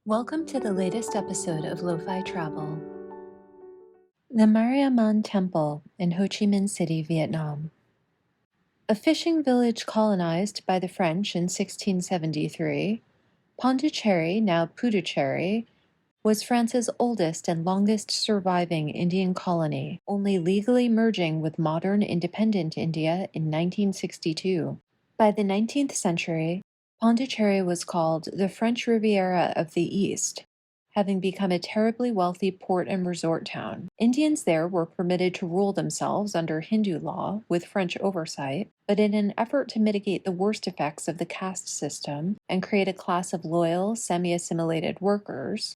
Welcome to the latest episode of Lo-Fi Travel. The Mariamman Temple in Ho Chi Minh City, Vietnam. A fishing village colonized by the French in 1673, Pondicherry, now Puducherry, was France's oldest and longest surviving Indian colony, only legally merging with modern independent India in 1962. By the 19th century, Pondicherry was called the French Riviera of the East, having become a terribly wealthy port and resort town. Indians there were permitted to rule themselves under Hindu law with French oversight, but in an effort to mitigate the worst effects of the caste system and create a class of loyal, semi-assimilated workers,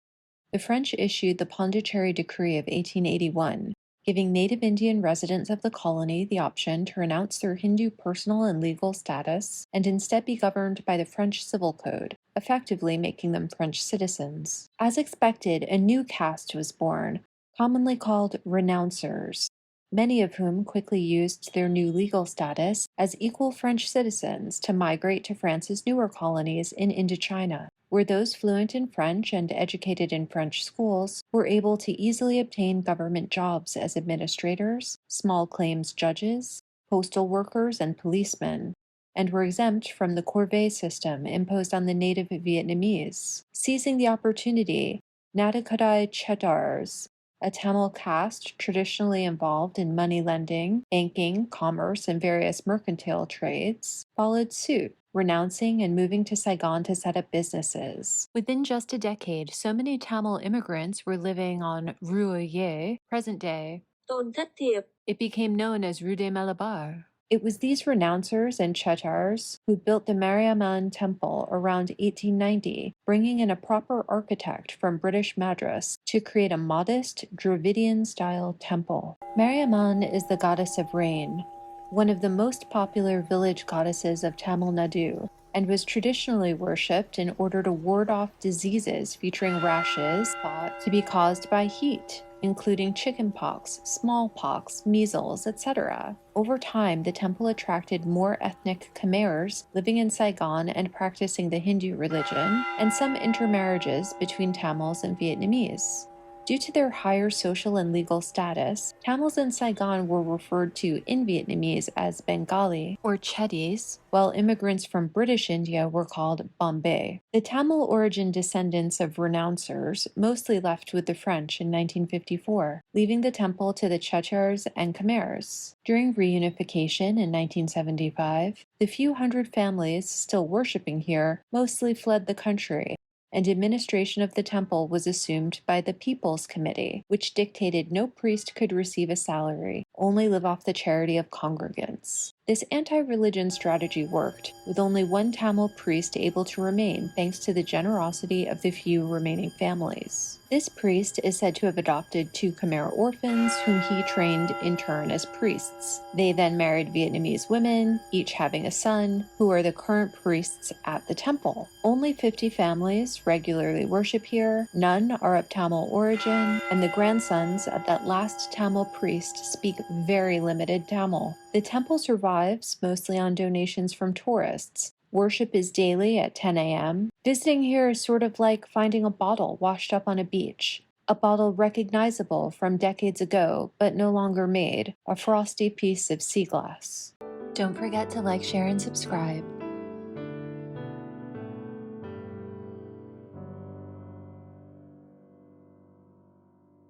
the French issued the Pondicherry Decree of 1881, giving native Indian residents of the colony the option to renounce their Hindu personal and legal status and instead be governed by the French Civil Code, effectively making them French citizens. As expected, a new caste was born, commonly called renouncers, many of whom quickly used their new legal status as equal French citizens to migrate to France's newer colonies in Indochina, where those fluent in French and educated in French schools were able to easily obtain government jobs as administrators, small claims judges, postal workers, and policemen, and were exempt from the corvée system imposed on the native Vietnamese. Seizing the opportunity, Natakadai Chetars, a Tamil caste traditionally involved in money lending, banking, commerce, and various mercantile trades, followed suit, renouncing and moving to Saigon to set up businesses. Within just a decade, so many Tamil immigrants were living on Rue Ye, present day. It became known as Rue des Malabar. It was these renouncers and Chetars who built the Mariamman Temple around 1890, bringing in a proper architect from British Madras to create a modest, Dravidian-style temple. Mariamman is the goddess of rain, one of the most popular village goddesses of Tamil Nadu, and was traditionally worshipped in order to ward off diseases featuring rashes thought to be caused by heat, including chickenpox, smallpox, measles, etc. Over time, the temple attracted more ethnic Khmers living in Saigon and practicing the Hindu religion, and some intermarriages between Tamils and Vietnamese. Due to their higher social and legal status, Tamils in Saigon were referred to in Vietnamese as Bengali or Chetties, while immigrants from British India were called Bombay. The Tamil origin descendants of renouncers mostly left with the French in 1954, leaving the temple to the Chetars and Khmers. During reunification in 1975, the few hundred families still worshipping here mostly fled the country, and administration of the temple was assumed by the People's Committee, which dictated no priest could receive a salary, only live off the charity of congregants. This anti-religion strategy worked, with only one Tamil priest able to remain thanks to the generosity of the few remaining families. This priest is said to have adopted 2 Khmer orphans whom he trained in turn as priests. They then married Vietnamese women, each having a son, who are the current priests at the temple. Only 50 families regularly worship here, none are of Tamil origin, and the grandsons of that last Tamil priest speak very limited Tamil. The temple survives mostly on donations from tourists. Worship is daily at 10 a.m. Visiting here is sort of like finding a bottle washed up on a beach. A bottle recognizable from decades ago, but no longer made, a frosty piece of sea glass. Don't forget to like, share, and subscribe.